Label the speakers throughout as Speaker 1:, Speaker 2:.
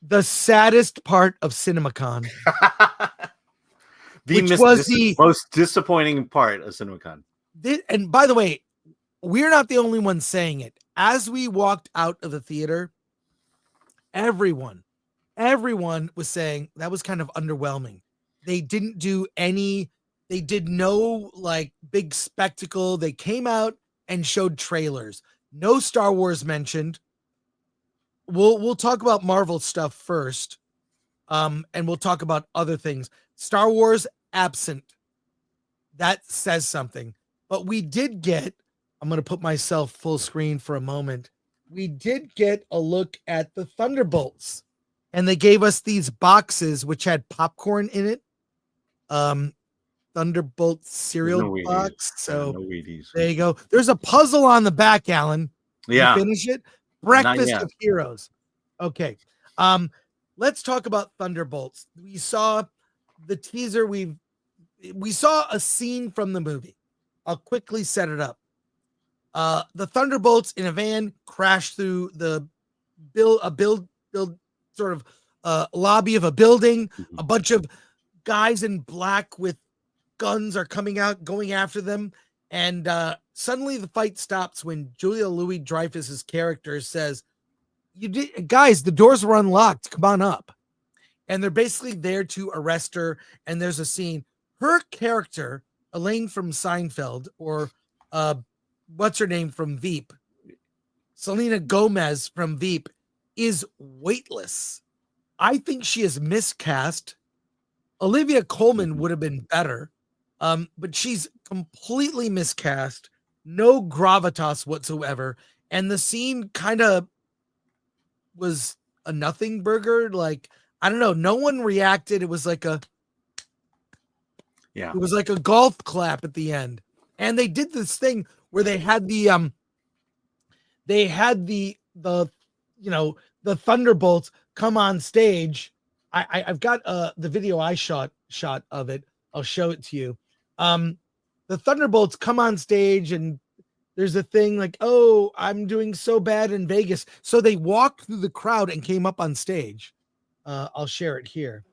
Speaker 1: the saddest part of CinemaCon.
Speaker 2: The most disappointing part of CinemaCon.
Speaker 1: And by the way, we're not the only ones saying it. As we walked out of the theater, everyone was saying that was kind of underwhelming. They didn't do they did no like big spectacle. They came out and showed trailers. No Star Wars mentioned. We'll talk about Marvel stuff first. And we'll talk about other things. Star Wars absent. That says something. But we did get, I'm going to put myself full screen for a moment. We did get a look at the Thunderbolts. And they gave us these boxes which had popcorn in it. Thunderbolt cereal box. So there you go. There's a puzzle on the back, Alan.
Speaker 2: Yeah.
Speaker 1: You finish it. Breakfast of Heroes. Okay. Let's talk about Thunderbolts. We saw the teaser. We saw a scene from the movie. I'll quickly set it up. The Thunderbolts in a van crash through the build sort of lobby of a building. A bunch of guys in black with guns are coming out, going after them. And suddenly the fight stops when Julia Louis-Dreyfus's character says, guys, the doors were unlocked. Come on up. And they're basically there to arrest her. And there's a scene. Her character, Elaine from Seinfeld, or what's her name from Veep, Selena Gomez from Veep, is weightless. I think she is miscast. Olivia Colman would have been better. But she's completely miscast. No gravitas whatsoever. And the scene kind of was a nothing burger. Like, I don't know. No one reacted. It was like it was like a golf clap at the end. And they did this thing where they had the Thunderbolts come on stage. I've got the video I shot of it. I'll show it to you. The Thunderbolts come on stage and there's a thing like, oh, I'm doing so bad in Vegas. So they walked through the crowd and came up on stage. I'll share it here.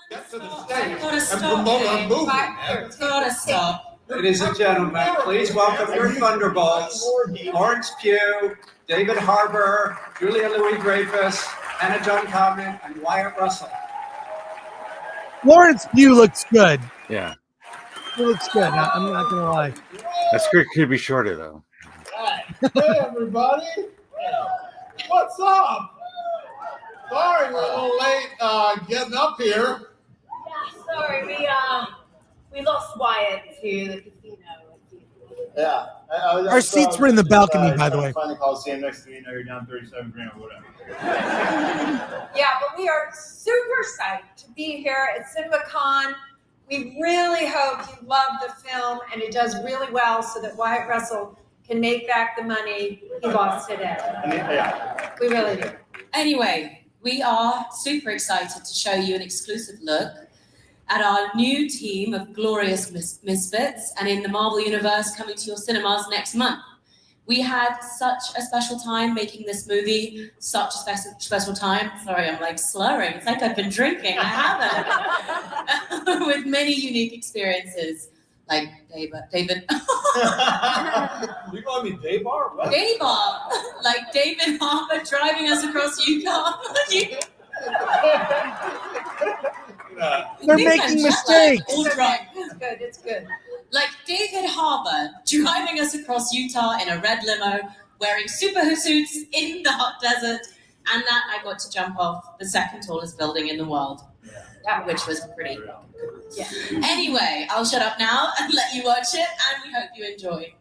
Speaker 3: Get to the stage and promote our movement.
Speaker 4: Gotta stop.
Speaker 3: Ladies and gentlemen, please welcome your Thunderbolts, Lawrence Pugh, David Harbour, Julia Louis-Dreyfus, Hannah John Kamen, and Wyatt Russell.
Speaker 1: Lawrence Pugh looks good.
Speaker 2: Yeah.
Speaker 1: He looks good. I'm not going to lie.
Speaker 2: That script could be shorter, though.
Speaker 5: Hey, everybody. What's up? Sorry we're a little late getting up here.
Speaker 6: Yeah, sorry. We lost Wyatt to the casino.
Speaker 5: Yeah.
Speaker 1: Our seats were in the balcony, by the way.
Speaker 5: Find the Coliseum next to me. You're down 37 grand or whatever.
Speaker 6: Yeah, but we are super psyched to be here at CinemaCon. We really hope you love the film and it does really well so that Wyatt Russell can make back the money he lost today.
Speaker 5: Yeah.
Speaker 6: We really do.
Speaker 4: Anyway, we are super excited to show you an exclusive look at our new team of glorious misfits and in the Marvel Universe coming to your cinemas next month. We had such a special time making this movie, such a special time. Sorry, I'm like slurring. It's like I've been drinking. I haven't. With many unique experiences, like David.
Speaker 5: You call me Daybar? What?
Speaker 4: Daybar, like David Harbour driving us across Utah.
Speaker 1: They're making mistakes.
Speaker 6: It's good.
Speaker 4: Like David Harbour driving us across Utah in a red limo, wearing super suits in the hot desert, and that I got to jump off the second tallest building in the world, which was pretty cool. Yeah. Anyway, I'll shut up now and let you watch it, and we hope you enjoy.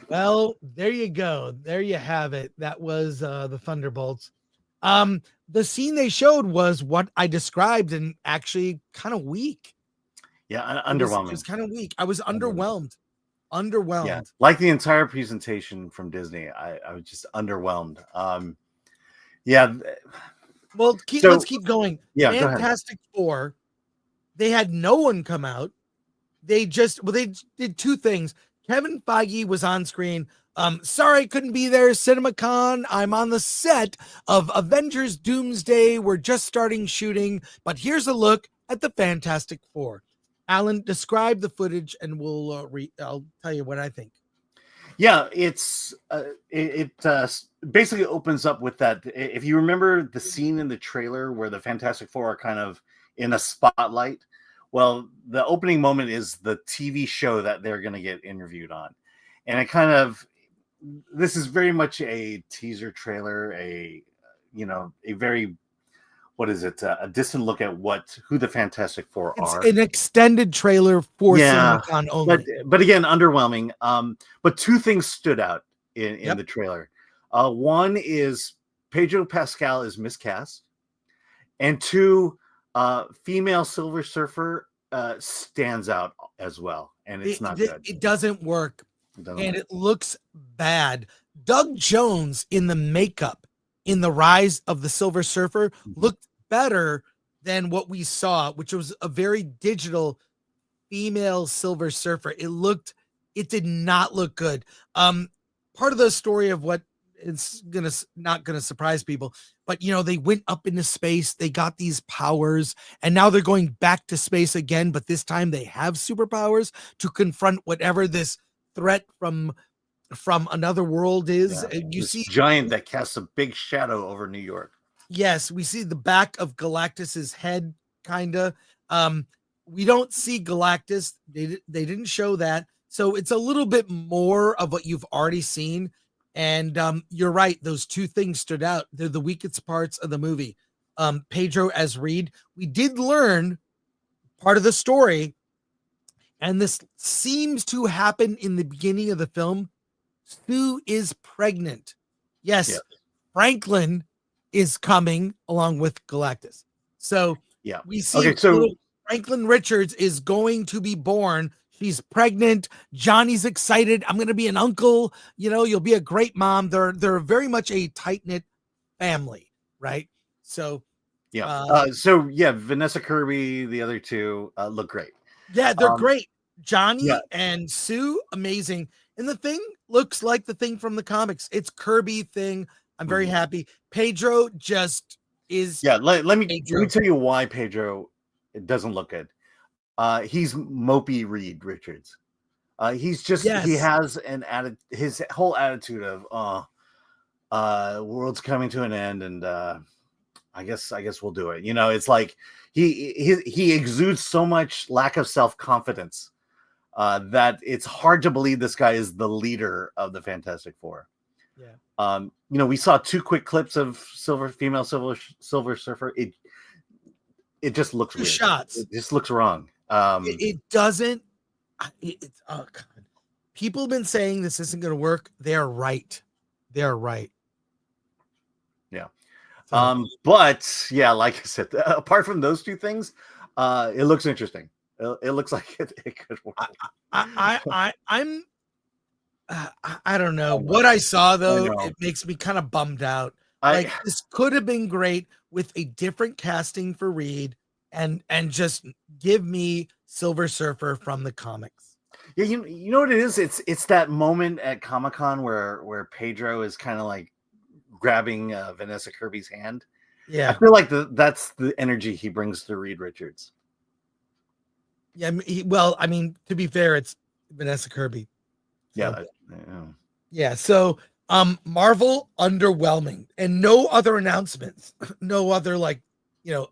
Speaker 1: Well, there you go. There you have it. That was the Thunderbolts. The scene they showed was what I described and actually kind of weak.
Speaker 2: Yeah, underwhelming.
Speaker 1: It was kind of weak. I was underwhelmed. Yeah,
Speaker 2: like the entire presentation from Disney, I was just underwhelmed. Yeah.
Speaker 1: Well, let's keep going.
Speaker 2: Yeah,
Speaker 1: Fantastic Four. They had no one come out. They did two things. Kevin Feige was on screen. Sorry I couldn't be there. CinemaCon. I'm on the set of Avengers Doomsday. We're just starting shooting, but here's a look at the Fantastic Four. Alan, describe the footage, and I'll tell you what I think.
Speaker 2: Yeah, it basically opens up with that. If you remember the scene in the trailer where the Fantastic Four are kind of in a spotlight, well, the opening moment is the TV show that they're going to get interviewed on, and this is very much a teaser trailer, a very, what is it? A distant look at who the Fantastic Four are.
Speaker 1: It's an extended trailer for CinemaCon only.
Speaker 2: But again, underwhelming. But two things stood out in the trailer. One is Pedro Pascal is miscast, and two, female Silver Surfer stands out as well, and it's not good.
Speaker 1: It doesn't work, it looks bad. Doug Jones in the makeup in The Rise of the Silver Surfer looked better than what we saw, which was a very digital female Silver Surfer. It did not look good. Part of the story of what it's not gonna surprise people, but they went up into space, they got these powers, and now they're going back to space again, but this time they have superpowers to confront whatever this threat from another world is. You see
Speaker 2: giant that casts a big shadow over New York.
Speaker 1: Yes, we see the back of Galactus's head, kinda. We don't see Galactus. They didn't show that, so it's a little bit more of what you've already seen. And you're right; those two things stood out. They're the weakest parts of the movie. Pedro as Reed. We did learn part of the story, and this seems to happen in the beginning of the film. Sue is pregnant. Yes. Franklin is coming along with Galactus. So we see Franklin Richards is going to be born. She's pregnant. Johnny's excited. I'm going to be an uncle. You'll be a great mom. They're very much a tight-knit family, right? So
Speaker 2: Vanessa Kirby, the other two look great.
Speaker 1: Yeah, they're great. Johnny and Sue, amazing. And the thing looks like the thing from the comics. It's Kirby thing. I'm very happy. Pedro just is.
Speaker 2: Yeah, let me tell you why Pedro doesn't look good. He's mopey Reed Richards. He's just he has his whole attitude of world's coming to an end, and I guess we'll do it. It's like he exudes so much lack of self-confidence that it's hard to believe this guy is the leader of the Fantastic Four. Yeah. We saw 2 quick clips of female Silver Surfer. It just looks weird.
Speaker 1: Shots.
Speaker 2: It just looks wrong.
Speaker 1: It doesn't. It's oh god. People have been saying this isn't going to work. They're right. They're right.
Speaker 2: Yeah. But yeah, like I said, apart from those 2 things, it looks interesting. It looks like it could work.
Speaker 1: I don't know what I saw though. It makes me kind of bummed out. This could have been great with a different casting for Reed, and just give me Silver Surfer from the comics.
Speaker 2: Yeah, you know what it is? It's that moment at Comic-Con where Pedro is kind of like grabbing Vanessa Kirby's hand.
Speaker 1: Yeah,
Speaker 2: I feel like that's the energy he brings to Reed Richards.
Speaker 1: Yeah, to be fair, it's Vanessa Kirby.
Speaker 2: So,
Speaker 1: yeah. So, Marvel underwhelming, and no other announcements, no other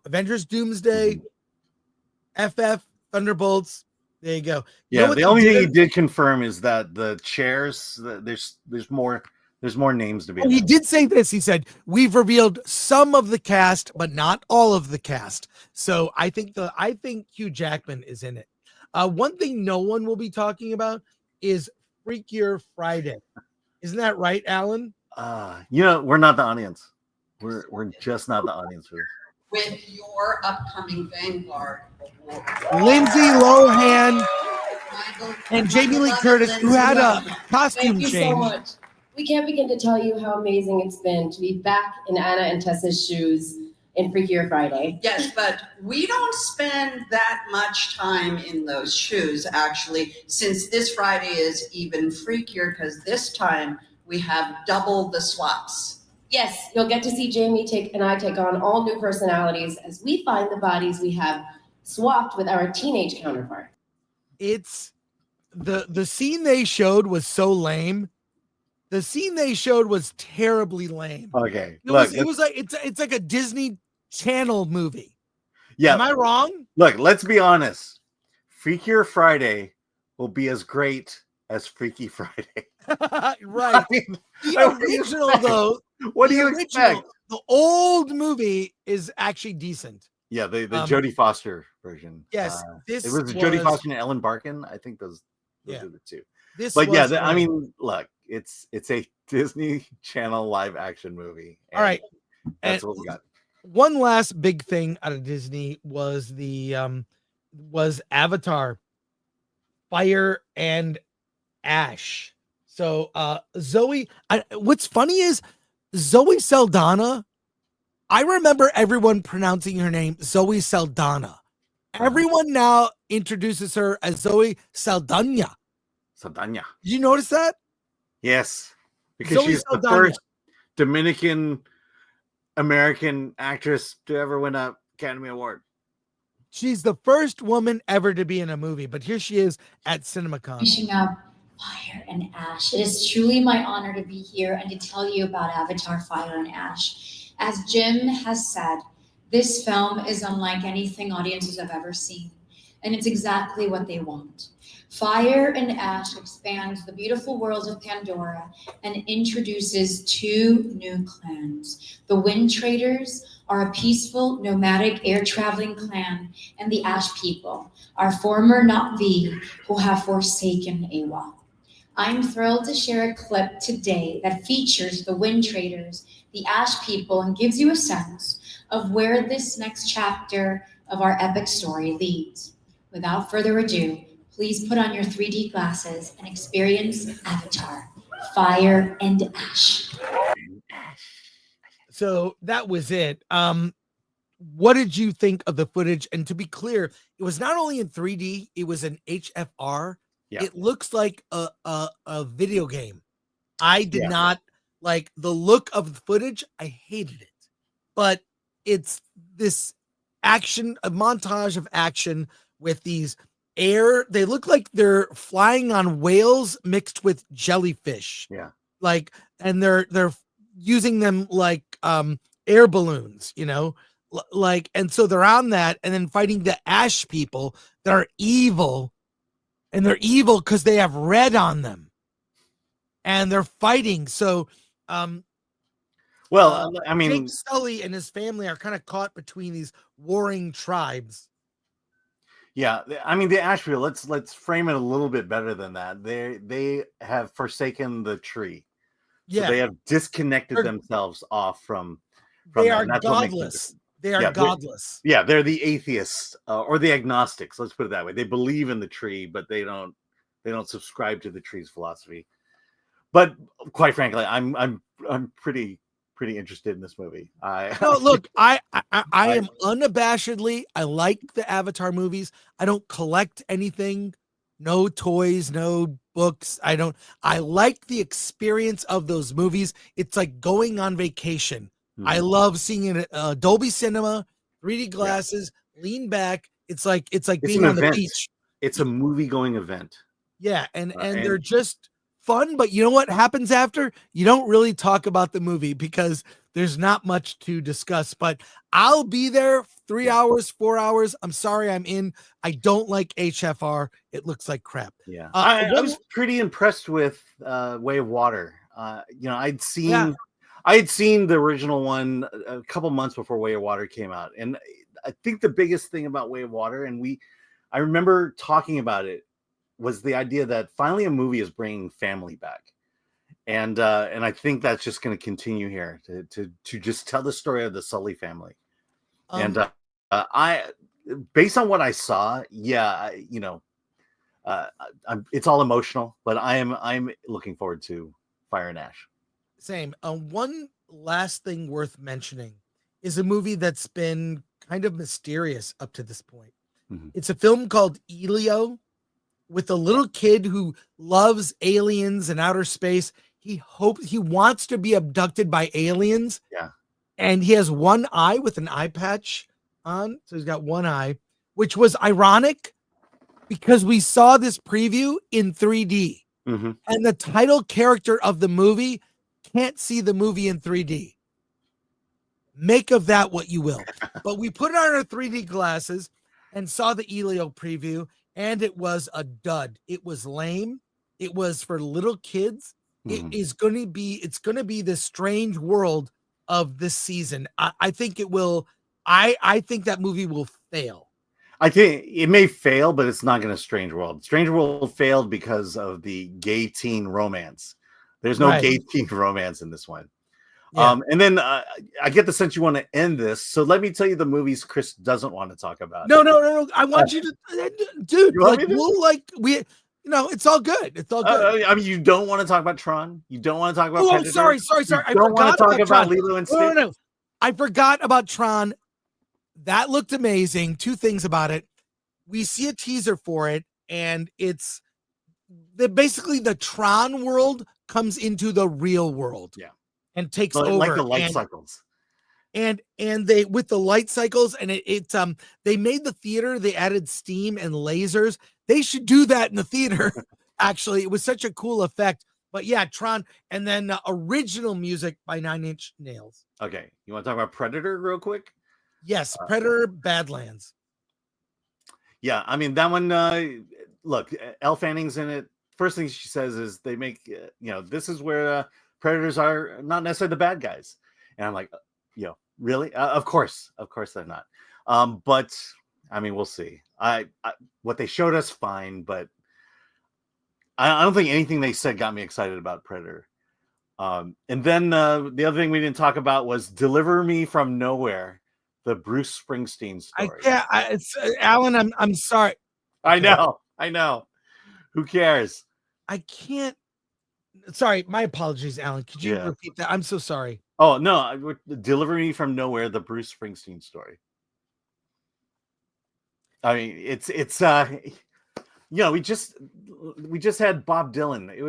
Speaker 1: Avengers Doomsday, FF Thunderbolts. There you go.
Speaker 2: Yeah, the only thing he did confirm is that the chairs, there's more names to be.
Speaker 1: He did say this. He said, "We've revealed some of the cast, but not all of the cast." So I think Hugh Jackman is in it. One thing no one will be talking about is Freakier Friday. Isn't that right, Alan?
Speaker 2: We're not the audience. We're just not the audience for this.
Speaker 7: With your upcoming Vanguard Award,
Speaker 1: Lindsay Lohan and Jamie Lee Curtis, who had a costume change.
Speaker 8: Thank you so much. We can't begin to tell you how amazing it's been to be back in Anna and Tessa's shoes
Speaker 4: in Freakier Friday.
Speaker 7: Yes, but we don't spend that much time in those shoes, actually, since this Friday is even freakier because this time we have double the swaps.
Speaker 4: Yes, you'll get to see Jamie and I take on all new personalities as we find the bodies we have swapped with our teenage counterparts.
Speaker 1: It's the scene they showed was so lame. The scene they showed was terribly lame.
Speaker 2: Okay,
Speaker 1: it was like it's like a Disney Channel movie.
Speaker 2: Yeah,
Speaker 1: am I wrong?
Speaker 2: Look, let's be honest. Freakier Friday will be as great as Freaky Friday.
Speaker 1: Right. The original, though.
Speaker 2: What do you expect?
Speaker 1: The old movie is actually decent.
Speaker 2: Yeah, the Jodie Foster version.
Speaker 1: Yes,
Speaker 2: it was Jodie Foster and Ellen Barkin. I think those are the two. I mean, look, it's a Disney Channel live action movie.
Speaker 1: All right,
Speaker 2: that's what we got.
Speaker 1: One last big thing out of Disney was was Avatar, Fire and Ash. So Zoe, what's funny is Zoe Saldana. I remember everyone pronouncing her name Zoe Saldana. Everyone now introduces her as Zoe Saldana.
Speaker 2: Saldana.
Speaker 1: Did you notice that?
Speaker 2: Yes, because
Speaker 1: Zoe
Speaker 2: she's
Speaker 1: Saldana.
Speaker 2: the first Dominican American actress to ever win an Academy Award.
Speaker 1: She's the first woman ever to be in a movie, but here she is at CinemaCon.
Speaker 8: Finishing up Fire and Ash. It is truly my honor to be here and to tell you about Avatar Fire and Ash. As Jim has said, this film is unlike anything audiences have ever seen, and it's exactly what they want. Fire and Ash expands the beautiful world of Pandora and introduces two new clans. The Wind Traders are a peaceful, nomadic, air-traveling clan, and the Ash people are former Na'vi who have forsaken Awa. I'm thrilled to share a clip today that features the Wind Traders, the Ash people, and gives you a sense of where this next chapter of our epic story leads. Without further ado, please put on your 3D glasses and experience Avatar, Fire and Ash.
Speaker 1: So that was it. What did you think of the footage? And to be clear, it was not only in 3D, it was an HFR. Yeah. It looks like a video game. I did not like the look of the footage. I hated it. But it's this action, a montage of action with these they look like they're flying on whales mixed with jellyfish.
Speaker 2: Yeah.
Speaker 1: Like, and they're using them like air balloons, like, and so they're on that and then fighting the Ash people that are evil, and they're evil because they have red on them and they're fighting. So
Speaker 2: well, I mean,
Speaker 1: Jake Sully and his family are kind of caught between these warring tribes.
Speaker 2: Yeah, I mean, the Ash people, let's frame it a little bit better than that. They have forsaken the tree. Yeah, so they have disconnected themselves off from
Speaker 1: they are godless. They are godless.
Speaker 2: They're the atheists or the agnostics. Let's put it that way. They believe in the tree, but they don't subscribe to the tree's philosophy. But quite frankly, I'm pretty interested in this movie. I am unabashedly. I like the Avatar movies. I don't collect anything. No toys, no books. I like the experience of those movies. It's like going on vacation. I love seeing it at Dolby Cinema, 3D glasses, lean back. It's like being on the beach. It's a movie going event.
Speaker 1: Yeah, and they're just fun, but you know what happens after? You don't really talk about the movie because there's not much to discuss, but I'll be there 3 hours, 4 hours. I'm sorry I'm in. I don't like HFR. It looks like crap.
Speaker 2: Yeah. I was pretty impressed with Way of Water. I'd seen the original one a couple months before Way of Water came out. And I think the biggest thing about Way of Water, and I remember talking about it, was the idea that finally a movie is bringing family back. And I think that's just going to continue here to just tell the story of the Sully family. And I, based on what I saw, it's all emotional, but I'm looking forward to Fire and Ash.
Speaker 1: Same. One last thing worth mentioning is a movie that's been kind of mysterious up to this point.
Speaker 2: Mm-hmm.
Speaker 1: It's a film called Elio, with a little kid who loves aliens and outer space. He wants to be abducted by aliens.
Speaker 2: Yeah.
Speaker 1: And he has one eye with an eye patch on. So he's got one eye, which was ironic because we saw this preview in 3D.
Speaker 2: Mm-hmm.
Speaker 1: And the title character of the movie can't see the movie in 3D. Make of that what you will. But we put on our 3D glasses and saw the Elio preview, and it was a dud. It was lame. It was for little kids.
Speaker 2: Mm-hmm.
Speaker 1: It's going to be this strange world of this season. I think it will. I think that movie will fail.
Speaker 2: I think it may fail, but it's not going to Strange World. Strange World failed because of the gay teen romance. There's no gay teen romance in this one. Yeah. And then I get the sense you want to end this. So let me tell you the movies Chris doesn't want to talk about.
Speaker 1: No. I want you to, dude. It's all good. It's all good.
Speaker 2: I mean, you don't want to talk about Tron. You don't want to talk about.
Speaker 1: Oh, sorry.
Speaker 2: I don't want to talk about Lilo and Stitch.
Speaker 1: No. I forgot about Tron. That looked amazing. Two things about it. We see a teaser for it, and it's basically the Tron world comes into the real world.
Speaker 2: Yeah.
Speaker 1: And takes over
Speaker 2: like the light cycles.
Speaker 1: And they with the light cycles, and they made the theater, they added steam and lasers. They should do that in the theater. Actually, it was such a cool effect. But yeah, Tron, and then original music by 9 Inch Nails.
Speaker 2: Okay, you want to talk about Predator real quick?
Speaker 1: Yes, Predator Badlands.
Speaker 2: Yeah, I mean that one. Look, Elle Fanning's in it. First thing she says is they make this is where Predators are not necessarily the bad guys, and I'm like, really? Of course they're not. But I mean, we'll see. I what they showed us, fine, but I don't think anything they said got me excited about Predator. And then the other thing we didn't talk about was Deliver Me from Nowhere, the Bruce Springsteen story.
Speaker 1: It's Alan. I'm sorry.
Speaker 2: I know. Who cares?
Speaker 1: I can't. Sorry, my apologies, Alan. Could you repeat that? I'm so sorry.
Speaker 2: Oh no, Deliver Me from Nowhere, the Bruce Springsteen story. I mean, it's we just had Bob Dylan. It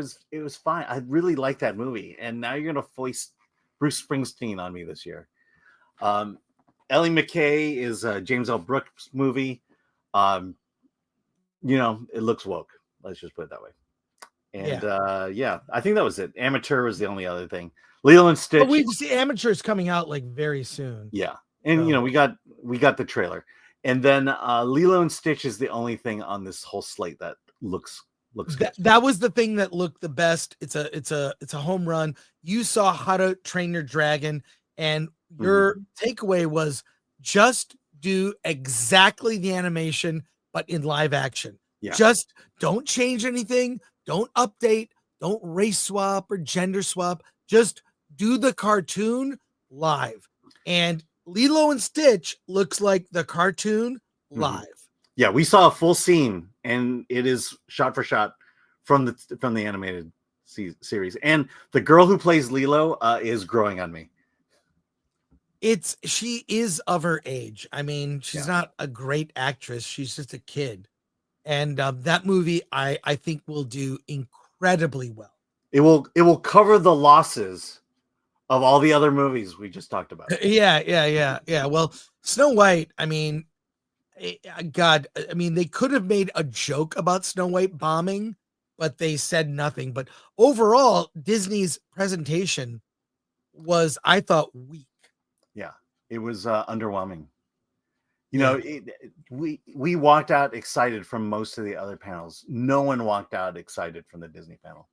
Speaker 2: was fine. I really like that movie, and now you're gonna foist Bruce Springsteen on me this year. Ellie McKay is a James L. Brooks movie. It looks woke. Let's just put it that way. And I think that was it. Amateur was the only other thing. Lilo and Stitch.
Speaker 1: But we see Amateur's coming out like very soon.
Speaker 2: Yeah, and we got the trailer, and then Lilo and Stitch is the only thing on this whole slate that looks good.
Speaker 1: That was the thing that looked the best. It's a home run. You saw How to Train Your Dragon, and your takeaway was just do exactly the animation, but in live action.
Speaker 2: Yeah.
Speaker 1: Just don't change anything. Don't update. Don't race swap or gender swap. Just do the cartoon live. And Lilo and Stitch looks like the cartoon live.
Speaker 2: Yeah, we saw a full scene, and it is shot for shot from the animated series. And the girl who plays Lilo is growing on me.
Speaker 1: She is of her age. I mean, she's not a great actress. She's just a kid. And that movie, I think, will do incredibly well.
Speaker 2: It will cover the losses of all the other movies we just talked about.
Speaker 1: Yeah. Well, Snow White, I mean, God, I mean, they could have made a joke about Snow White bombing, but they said nothing. But overall, Disney's presentation was, I thought, weak.
Speaker 2: Yeah, it was underwhelming. We walked out excited from most of the other panels. No one walked out excited from the Disney panel.